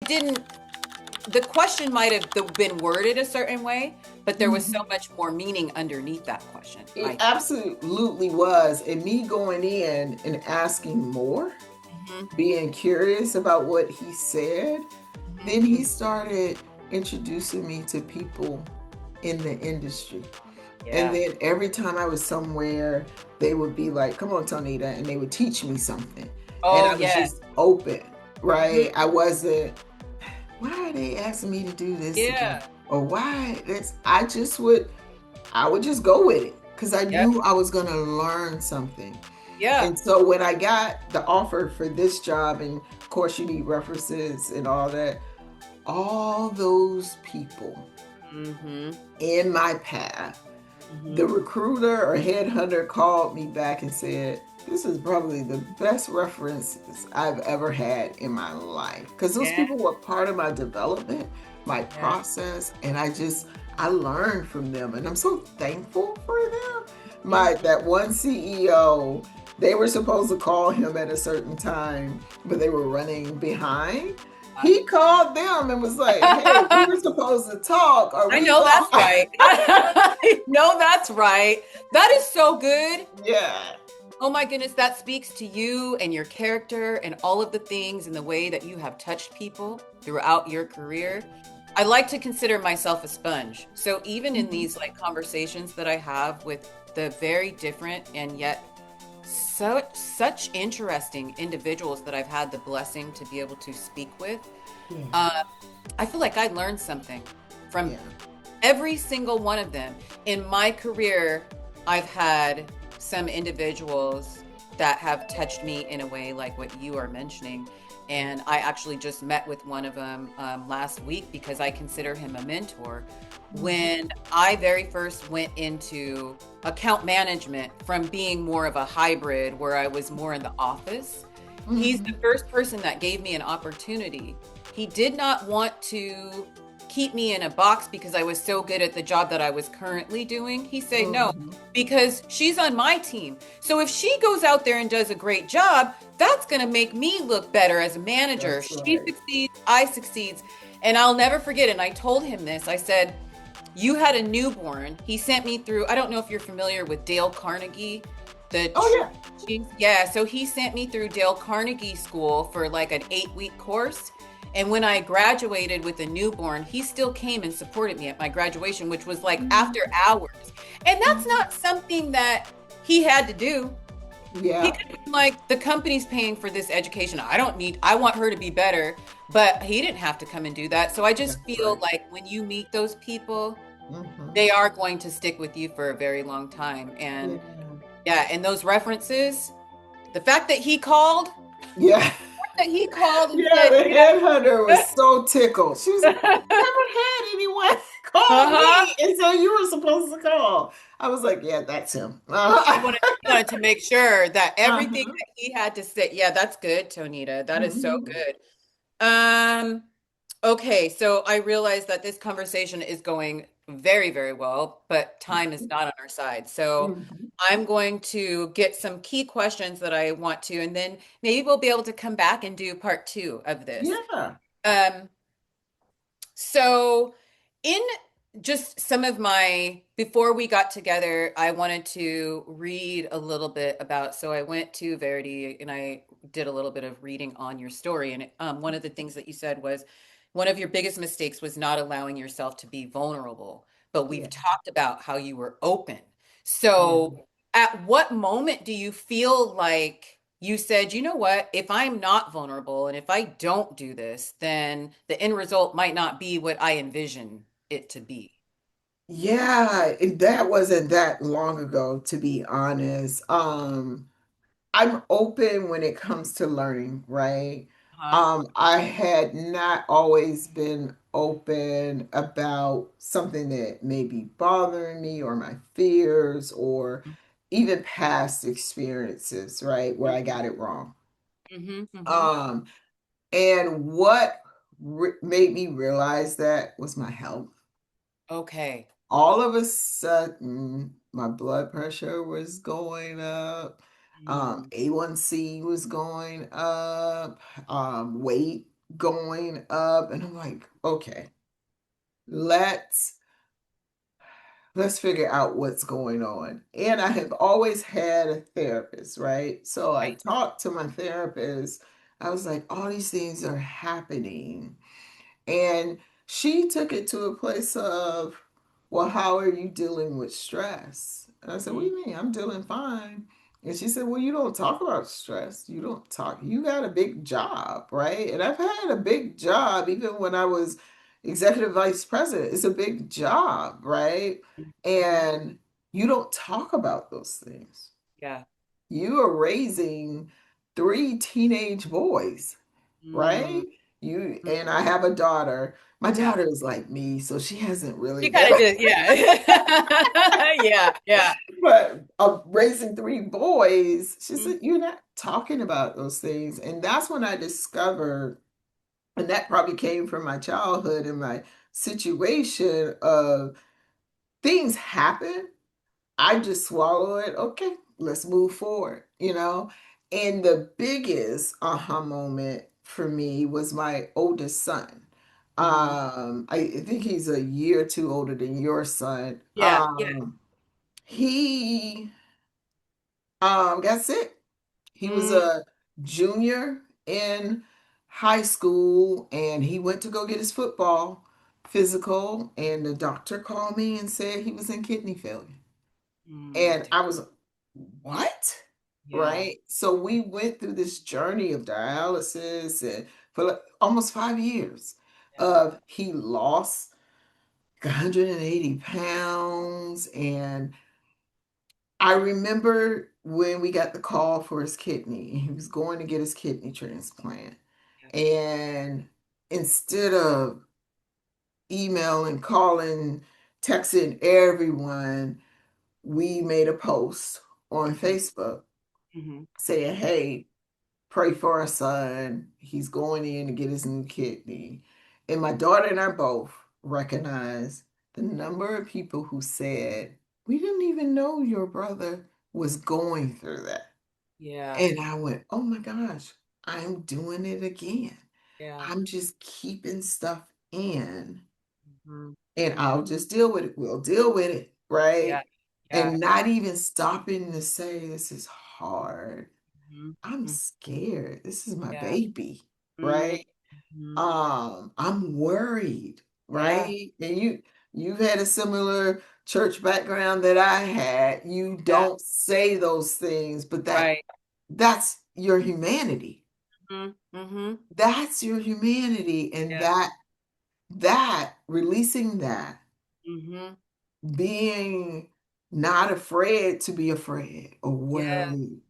didn't, the question might have been worded a certain way, but there was so Mhm. much more meaning underneath that question. It absolutely was. And me going in and asking more, Mhm, being curious about what he said, mhm. then he started introducing me to people in the industry. And Yeah. then every time I was somewhere, they would be like, "Come on, Tonita," and they would teach me something. And Oh, I was yes. just open, Mhm. right? I wasn't, why are they asking me to do this again? Yeah. Or why this? I would just go with it because I Yep. knew I was going to learn something. Yeah. And so when I got the offer for this job, and of course you need references and all those people Mhm. in my path, the Mhm. recruiter or headhunter called me back and said, "This is probably the best references I've ever had in my life." Because those Yeah. people were part of my development, my Yeah. process, and I learned from them, and I'm so thankful for them. Mhm. That one CEO, they were supposed to call him at a certain time, but they were running behind. He called them and was like, "Hey, we were supposed to talk. Are I we know going?" that's right. I know that's right. That is so good. Yeah. Oh my goodness, that speaks to you and your character and all of the things and the way that you have touched people throughout your career. I like to consider myself a sponge. So even in Mhm. these like conversations that I have with the very different and yet such interesting individuals that I've had the blessing to be able to speak with, Yeah. uh, I feel like I learned something from Yeah. every single one of them. In my career, I've had some individuals that have touched me in a way like what you are mentioning. And I actually just met with one of them last week because I consider him a mentor. Mhm. When I very first went into account management from being more of a hybrid where I was more in the office, he's the Mhm. first person that gave me an opportunity. He did not want to keep me in a box because I was so good at the job that I was currently doing. He said, no, Mhm. because she's on my team. So if she goes out there and does a great job, that's going to make me look better as a manager. That's She right. succeeds, I succeeds. And I'll never forget it. And I told him this. I said, you had a newborn. He sent me through, I don't know if you're familiar with Dale Carnegie, the Oh true yeah. teachings. Yeah, so he sent me through Dale Carnegie school for like an 8-week course. And when I graduated with a newborn, he still came and supported me at my graduation, which was like after Mhm. hours. And that's Mhm. not something that he had to do. He Yeah. could have been like, the company's paying for this education. I want her to be better. But he didn't have to come and do that. So I just That's feel right. like when you meet those people, Mhm. they are going to stick with you for a very long time. Yeah. And yeah, and those references, the fact that Yeah. he called and Yeah, said, the headhunter yeah. was so tickled. She was like, "Never had anyone call Uh-huh. me." And so you were supposed to call. I was like, "Yeah, that's him." He wanted to make sure that everything Uh-huh. that he had to say, yeah, that's good, Tonita. That is so Mhm. good. Um, okay, so I realize that this conversation is going very, very well, but time is not on our side. So Mhm. I'm going to get some key questions that I want to, and then maybe we'll be able to come back and do part two of this. Yeah. Um, so in just some of my, before we got together, I wanted to read a little bit about, so I went to Verity and I did a little bit of reading on your story. And one of the things that you said was one of your biggest mistakes was not allowing yourself to be vulnerable. But we've Yeah. talked about how you were open. Yeah. So at what moment do you feel like you said, you know what, if I'm not vulnerable and if I don't do this, then the end result might not be what I envision it to be? Yeah, that wasn't that long ago, to be honest. I'm open when it comes to learning, right? Huh? I had not always been open about something that may be bothering me or my fears or even past experiences, right, where I got it wrong. Mm-hmm, mm-hmm. Um, and what made me realize that was my health. Okay. All of a sudden, my blood pressure was going up, Mm, A1C was going up, weight. going up, and I'm like, okay, let's let's figure out what's going on. And I have always had a therapist, right? So I Right. talked to my therapist. I was like, all these things are happening. And she took it to a place of, well, how are you dealing with stress? And I said, what do Mhm. you mean? I'm dealing fine. And she said, well, you don't talk about stress. You don't talk. You got a big job, right? And I've had a big job even when I was executive vice president. It's a big job, right? Mhm. And you don't talk about those things. Yeah. You are raising three teenage boys, Mm. right? You Mhm. and I have a daughter. My Yeah. daughter is like me, so she hasn't really She been, kind of just, yeah. Yeah. Yeah. but raising three boys, she Mhm. said, you're not talking about those things. And that's when I discovered, and that probably came from my childhood and my situation of things happen. I just swallow it. Okay, let's move forward, you know? And the biggest aha moment for me was my oldest son. Mhm. I think he's a year or two older than your son. Yeah. Yeah. He got sick. He was Mm. a junior in high school and he went to go get his football physical, and the doctor called me and said he was in kidney failure. Mm. And I was, what? Yeah. Right? So we went through this journey of dialysis and for like almost 5 years Yeah. of he lost 180 pounds. And I remember when we got the call for his kidney, he was going to get his kidney transplant. Yeah. And instead of emailing, calling, texting everyone, we made a post on Mhm. Facebook Mhm. saying, hey, pray for our son. He's going in to get his new kidney. And my daughter and I both recognized the number of people who said, we didn't even know your brother was going through that. Yeah. And I went, oh my gosh, I'm doing it again. Yeah. I'm just keeping stuff in Mhm. and Mhm. I'll just deal with it. We'll deal with it, Yeah. right? Yeah. And not even stopping to say, this is hard. Mhm. I'm Mhm. scared. This is my Yeah. baby, Mhm. right? Mhm. I'm worried, Yeah. right? And you've had a similar church background that I had. You Yeah. don't say those things, but Right. that's your humanity. Mhm. Mhm. That's your humanity. And Yeah. that releasing that, Mhm. being not afraid to be afraid or Yeah. worried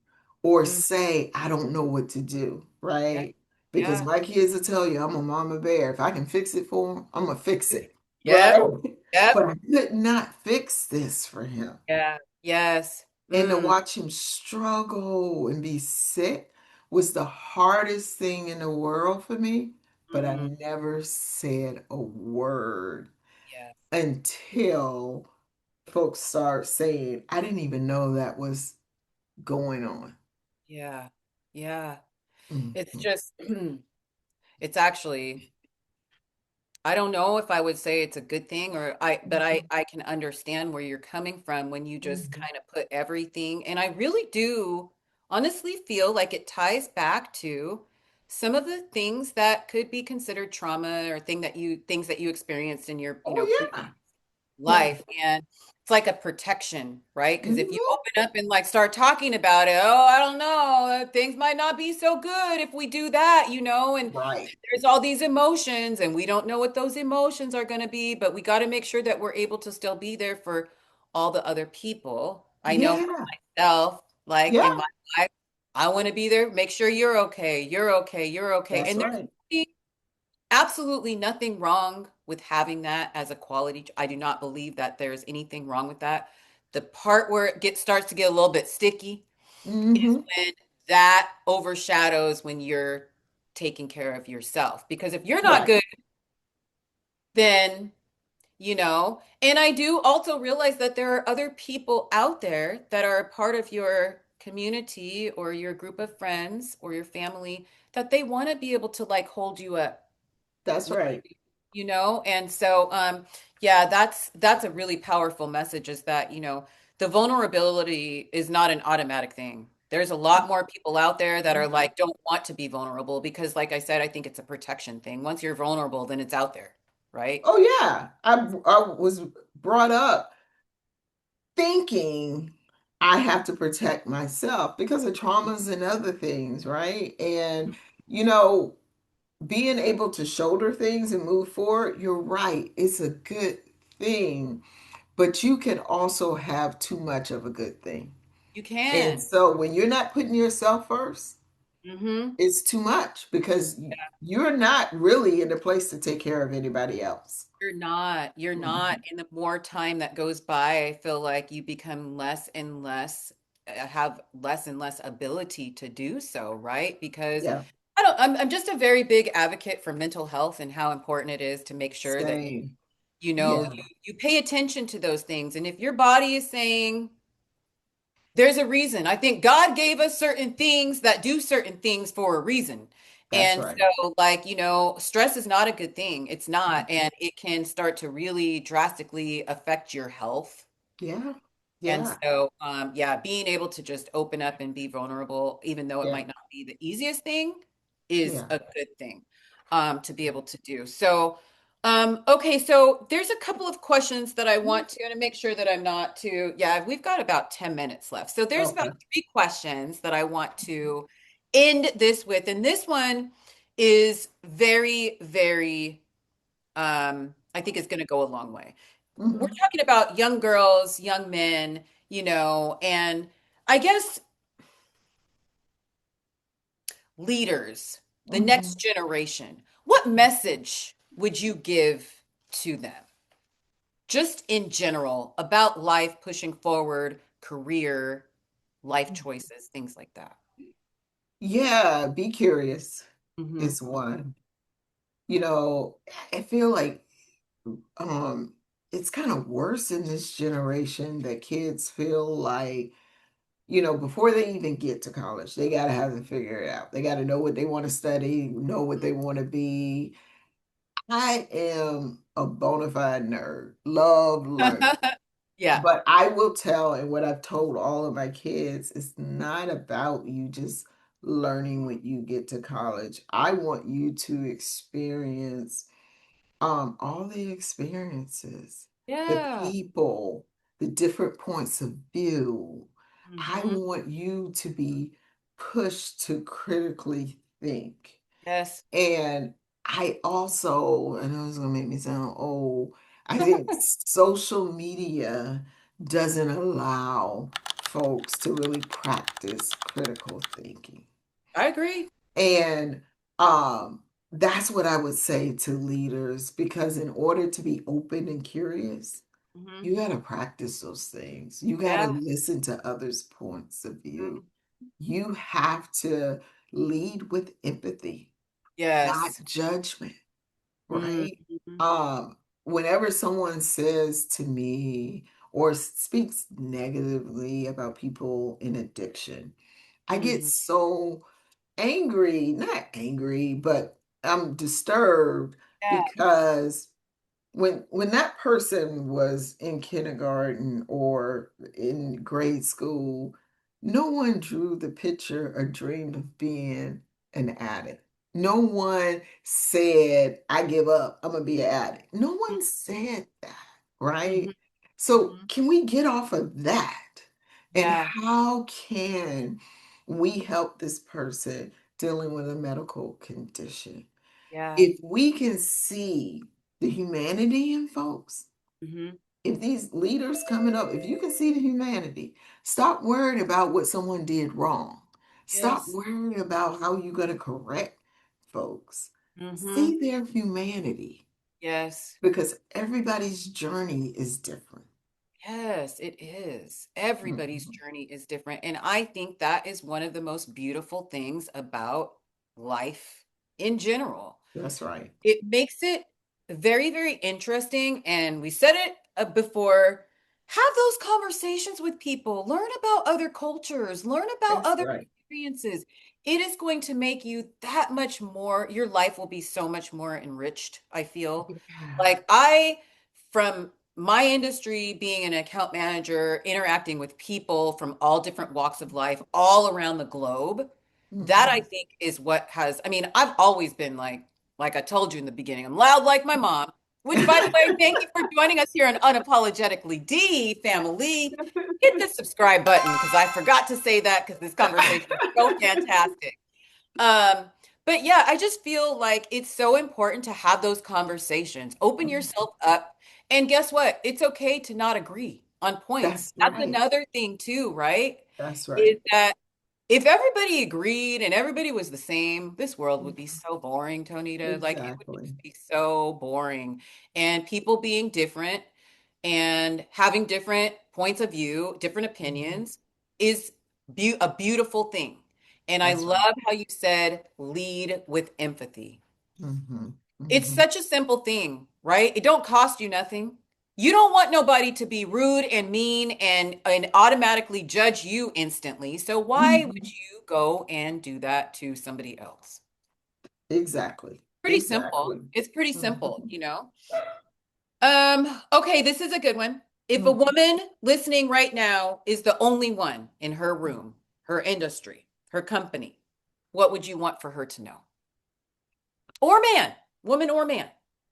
or Mhm. say, I don't know what to do, Yeah. right? Because Yeah. my kids will tell you, I'm a mama bear. If I can fix it for him, I'm going to fix it, Yep. right? Yep. But I could not fix this for him. Yeah. Yes. And to Mm. watch him struggle and be sick was the hardest thing in the world for me. But I Mm. never said a word Yeah. until folks start saying, I didn't even know that was going on. Yeah. Yeah. It's Mhm. just, it's actually, I don't know if I would say it's a good thing but Mhm. I can understand where you're coming from when you just Mhm. kind of put everything, and I really do honestly feel like it ties back to some of the things that could be considered trauma or things that you experienced in your, Oh, previous yeah. Yeah. life. And it's like a protection, right? Because if you Mhm. open up and like start talking about it, oh, I don't know, things might not be so good if we do that, and Right. there's all these emotions and we don't know what those emotions are going to be, but we got to make sure that we're able to still be there for all the other people. I know for Yeah. myself, like Yeah. in my life, I want to be there, make sure you're okay, you're okay, you're okay. That's And there's right. absolutely nothing wrong with having that as a quality. I do not believe that there's anything wrong with that. The part where starts to get a little bit sticky is Hmm. when that overshadows when you're taking care of yourself. Because if you're not Right. good, then and I do also realize that there are other people out there that are a part of your community or your group of friends or your family that they want to be able to like hold you up That's with right. you, you know? And so yeah, that's a really powerful message is that, you know, the vulnerability is not an automatic thing. There's a lot more people out there that are like don't want to be vulnerable because like I said, I think it's a protection thing. Once you're vulnerable, then it's out there, right? Oh yeah, I was brought up thinking I have to protect myself because of traumas and other things, right? And you know, being able to shoulder things and move forward, you're right. It's a good thing, but you can also have too much of a good thing. You And can. so when you're not putting yourself first, Mm-hmm. it's too much because you're not really in a place to take care of anybody else. You're not. You're not. Mhm. And the more time that goes by, I feel like you become have less and less ability to do so, right? Because Yeah, I'm just a very big advocate for mental health and how important it is to make sure that same. you know, Yeah, you pay attention to those things. And if your body is saying there's a reason, I think God gave us certain things that do certain things for a reason. that's And right. so, like, you know, stress is not a good thing. It's not. And it can start to really drastically affect your health. Yeah, And yeah, so, yeah, being able to just open up and be vulnerable, even though it yeah, might not be the easiest thing, is yeah. a good thing to be able to do. So, okay, so there's a couple of questions that I want to make sure that I'm not too, yeah, we've got about 10 minutes left. So there's about Okay. three questions that I want to end this with. And this one is very, very, I think it's going to go a long way. We're Hmm. talking about young girls, young men, you know, and I guess leaders, the next Hmm. generation. What message would you give to them, just in general, about life, pushing forward, career, life choices, things like that? Yeah, be curious Hmm. is one. You know, I feel like um it's kind of worse in this generation that kids feel like, before they even get to college, they got to have to figure it out. They got to know what they want to study, know what they want to be. I am a bona fide nerd, love learning. Yeah. But I will tell, and what I've told all of my kids, it's not about you just learning when you get to college. I want you to experience all the experiences, the Yeah. people, the different points of view. I Hmm. want you to be pushed to critically think. Yes. And I also, I know it's gonna make me sound old, I think social media doesn't allow folks to really practice critical thinking. I agree. And that's what I would say to leaders because in order to be open and curious, Hmm. you got to practice those things. You got to Yeah. listen to others' points of view. Mhm. You have to lead with empathy, not Yes. judgment, Mhm. right? Whenever someone says to me or speaks negatively about people in addiction, I get Mhm. so angry, not angry, but I'm disturbed Yeah. because when that person was in kindergarten or in grade school, no one drew the picture or dreamed of being an addict. No one said, I give up, I'm gonna be an addict. No one said that, right? Mhm. So Mhm. can we get off of that? And Yeah. how can we help this person dealing with a medical condition? Yeah. If we can see the humanity in folks, Mhm. if these leaders coming up, if you can see the humanity, stop worrying about what someone did wrong. Stop Yes. worrying about how you're going to correct folks. Mhm. See their humanity Yes. because everybody's journey is different. Yes, it is. Everybody's Mhm. journey is different. And I think that is one of the most beautiful things about life in general. That's right. It makes it very, very interesting. And we said it before. have those conversations with people, learn about other cultures, learn about That's other right. experiences. It is going to make you that much more, your life will be so much more enriched, I feel. Yeah. Like I, from my industry, being an account manager, interacting with people from all different walks of life, all around the globe, that I Hmm. think is what has, I mean, I've always been like I told you in the beginning, I'm loud like my mom. Which, by the way, thank you for joining us here on Unapologetically Dee family. Hit the subscribe button because I forgot to say that because this conversation is so fantastic. Um, but yeah, I just feel like it's so important to have those conversations. Open yourself up. And guess what? It's okay to not agree on points. That's That's right. another thing too, right? That's Is right. that if everybody agreed and everybody was the same, this world would be so boring, Tonita. Like it would Exactly. just be so boring. And people being different and having different points of view, different Mhm. opinions is a beautiful thing. And I That's right. love how you said lead with empathy. Hmm. It's Hmm. such a simple thing, right? It don't cost you nothing. You don't want nobody to be rude and mean and automatically judge you instantly. So why would Hmm. you go and do that to somebody else? Exactly. Pretty simple. Exactly. It's pretty simple, Hmm. you know? Okay, this is a good one. If a Hmm. woman listening right now is the only one in her room, her industry, her company, what would you want for her to know? Or man, woman or man.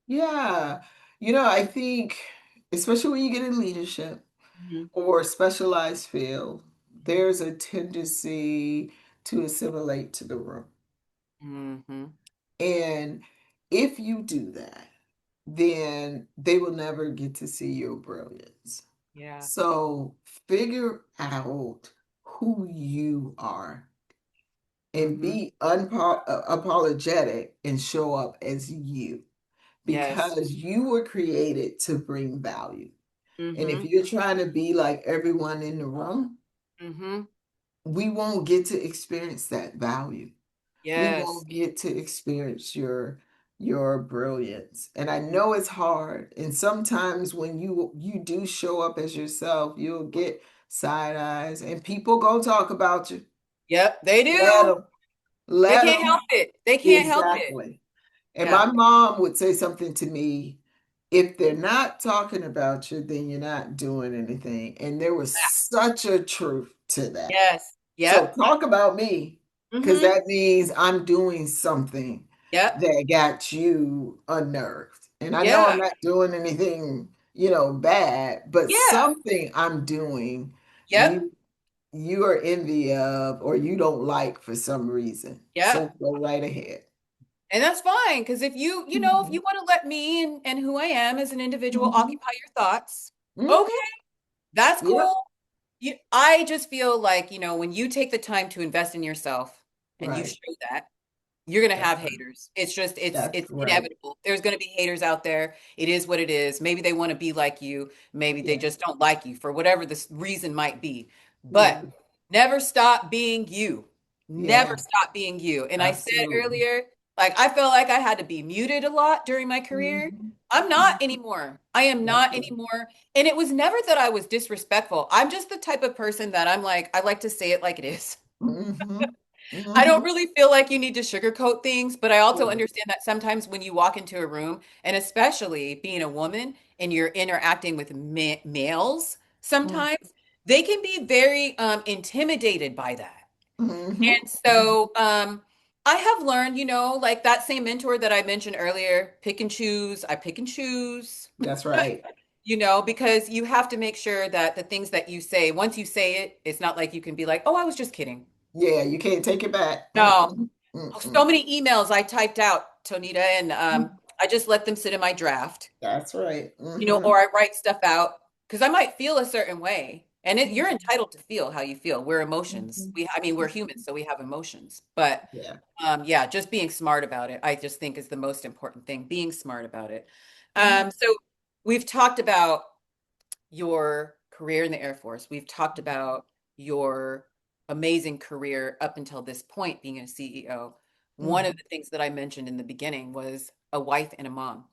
Yeah. I think, especially when you get in leadership Mhm. or specialized field, Mhm. there's a tendency to assimilate to the room. Mhm. And if you do that, then they will never get to see your brilliance. Yeah. So figure out who you are and Mhm. be unapologetic and show up as you Yes. because you were created to bring value. And if Mhm. you're trying to be like everyone in the room, Mhm. we won't get to experience that value. We Yes. won't get to experience your brilliance. And I Mhm. know it's hard. And sometimes when you do show up as yourself, you'll get side eyes and people gonna talk about you. Yep, they Let do. them. They Let can't them. help it. They can't help it. Exactly. And my Yeah. mom would say something to me, if they're not talking about you, then you're not doing anything. And there was such a truth to that. Yes. So Yep. talk about me, because Mhm. that means I'm doing something Yep. that got you unnerved. And I know I'm Yeah. not doing anything, bad, but Yeah. something I'm doing Yep. you are envy of or you don't like for some reason. So Yep. go right ahead. And that's fine because if Mhm. you want to let me and who I am as an individual Mhm. occupy your thoughts, okay, Mhm. that's Yep. cool. I just feel like, when you take the time to invest in yourself and you Right. show that, you're going to That's have right. haters. It's just That's it's right. inevitable. There's going to be haters out there. It is what it is. Maybe they want to be like you, maybe they Yeah. just don't like you for whatever this reason might be. But Yeah. never stop being you. Never Yeah. stop being you. And I said Absolutely. earlier, like I felt like I had to be muted a lot during my career. Mhm. I'm not Mhm. anymore. I am That's not right. anymore. And it was never that I was disrespectful. I'm just the type of person that I'm like, I like to say it like it is. Mhm. I don't Mhm. really feel like you need to sugarcoat things, but I also Right. understand that sometimes when you walk into a room, and especially being a woman and you're interacting with males, Mhm. sometimes they can be very intimidated by that. Mhm. And Mhm. so I have learned, like that same mentor that I mentioned earlier, pick and choose. I pick and choose, That's right. because you have to make sure that the things that you say, once you say it, it's not like you can be like, oh, I was just kidding. Yeah, you can't take it back. No. Mm-mm. Oh, so Mm-mm. many emails I typed out, Tonita, and I just let them sit in my draft, That's right. Mm-hmm. or I write stuff out because I might feel a certain way. And you're entitled to feel how you feel. We're emotions. Mhm. I mean, we're humans, so we have emotions. But Yeah. yeah, just being smart about it, I just think is the most important thing, being smart about it. Yeah. So we've talked about your career in the Air Force. We've talked about your amazing career up until this point, being a CEO. One of Mhm. the things that I mentioned in the beginning was a wife and a mom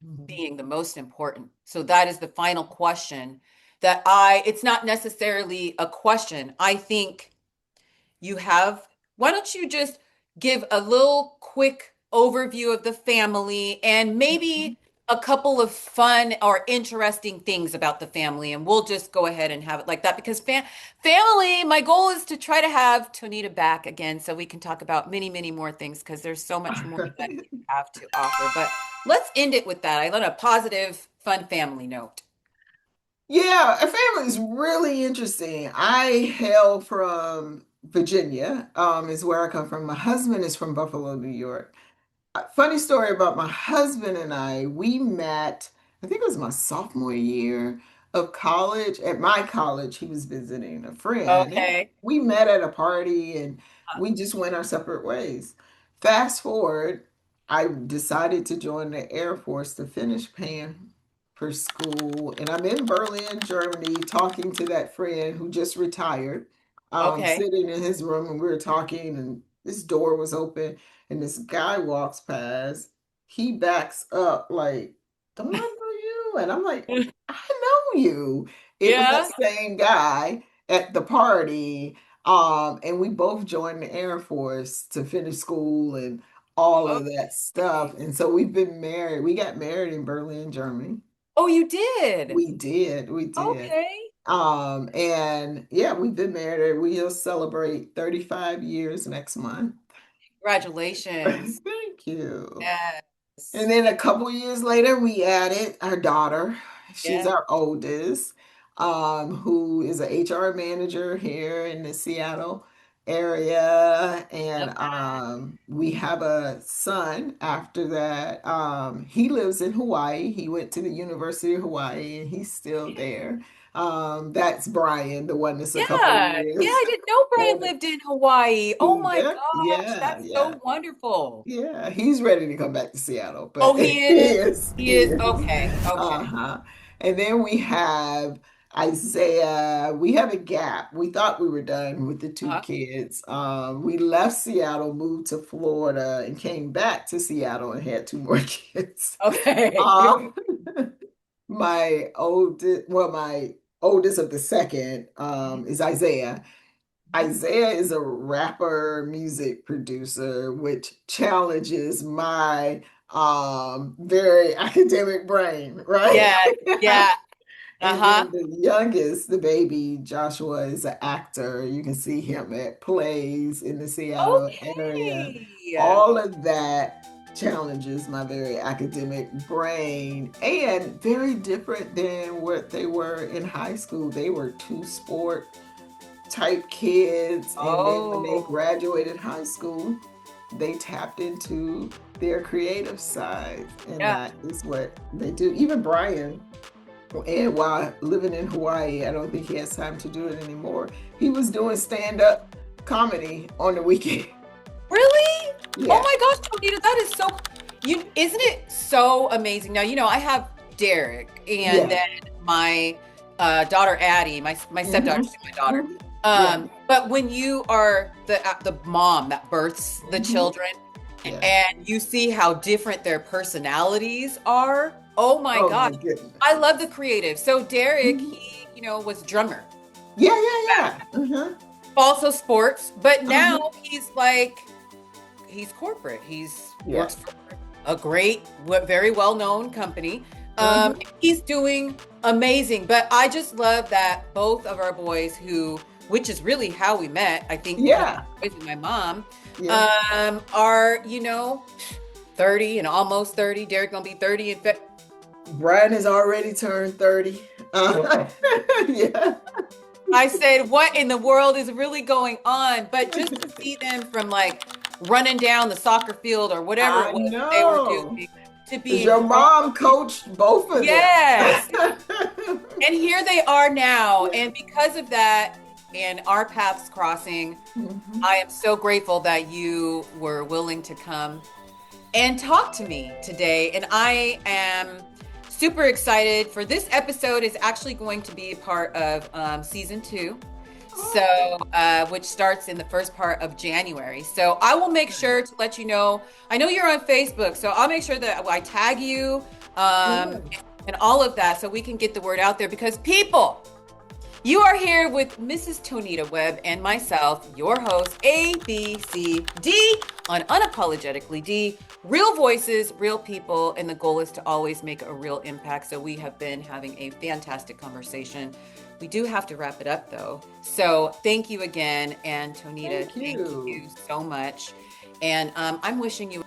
Mhm. being the most important. So that is the final question. that it's not necessarily a question. I think you have, why don't you just give a little quick overview of the family and maybe a couple of fun or interesting things about the family, and we'll just go ahead and have it like that because family, my goal is to try to have Tonita back again so we can talk about many, many more things because there's so much more that you have to offer. But let's end it with that. I let a positive, fun family note. Yeah, a family is really interesting. I hail from Virginia, is where I come from. My husband is from Buffalo, New York. Funny story about my husband and I. We met, I think it was my sophomore year of college. At my college, he was visiting a friend. And Okay. we met at a party and we just went our separate ways. Fast forward, I decided to join the Air Force to finish paying for school. And I'm in Berlin, Germany, talking to that friend who just retired, Okay. sitting in his room, and we were talking, and this door was open and this guy walks past. He backs up like, don't I know you? And I'm like, I know you. It was that Yeah. same guy at the party. And we both joined the Air Force to finish school and all of that stuff. Okay. And so we've been married. We got married in Berlin, Germany. Oh, you did? We did. Okay. And yeah, we've been married. We'll celebrate 35 years next month. Congratulations. Thank you. And Yes. then a couple years later, we added our daughter. She's Yeah. our oldest, who is an HR manager here in the Seattle area. And Okay. we have a son after that. He lives in Hawaii. He went to the University of Hawaii and he's still there. That's Brian, the one that's a couple of Yeah. Yeah, years I didn't know Brian older. lived in Hawaii. Oh my Yeah, gosh, yeah, that's yeah. so wonderful. Yeah, he's ready to come back to Seattle, Oh, but he he is. is, He he is. is. Okay. Okay. Uh-huh. And then we have Isaiah. We have a gap. We thought we were done with the two Uh-huh. kids. We left Seattle, moved to Florida, and came back to Seattle and had two more kids. Okay. Um, my oldest of the second, is Isaiah. Isaiah is a rapper, music producer, which challenges my very academic brain, right? Yeah. Yeah. And Uh-huh. then the youngest, the baby, Joshua, is an actor. You can see him at plays in the Seattle area. Okay. All of that challenges my very academic brain and very different than what they were in high school. They were two sport type kids. And then when they Oh. graduated high school, they tapped into their creative side. And Yeah. that is what they do. Even Brian, and while living in Hawaii, I don't think he has time to do it anymore. He was doing stand up comedy on the weekend. Really? Oh Yeah. my gosh, Tonita, that is so you isn't it so amazing? Now, I have Derek and Yeah. then my daughter Addie, my stepdaughter, Hmm. she's my daughter. Hmm. Yeah. But when you are the mom that births the Hmm. children Yeah. and you see how different their personalities are, oh my Oh gosh. my I goodness. love the creative. So Derek, Hmm. he was drummer, Yeah, yeah, yeah. Uh-huh. also sports, but now Uh-huh. he's corporate. He's Yeah. works for a great, very well-known company. Uh-huh. He's doing amazing. But I just love that both of our boys, which is really how we met, I think, because Yeah. I was with my mom, Yeah. are 30 and almost 30. Derek gonna be 30 in February. Brian has already turned 30. Yeah. I said, what in the world is really going on? But just to see them from like running down the soccer field or whatever it I was that they were know. doing to Because being your grown. mom coached both of them. Yes. And here they are now. And because of that and our paths crossing, Mhm. I am so grateful that you were willing to come and talk to me today. And I am super excited for this episode is actually going to be a part of season 2. So, Oh, which starts in the first part of January. So I will make sure to let you know. I know you're on Facebook, so I'll make sure that I tag you. yeah. and all of that so we can get the word out there because people, you are here with Mrs. Tonita Webb and myself, your host, ABCD, on Unapologetically Dee. Real voices, real people, and the goal is to always make a real impact. So we have been having a fantastic conversation. We do have to wrap it up though. So thank you again. And Tonita, Thank thank you. you so much. And I'm wishing you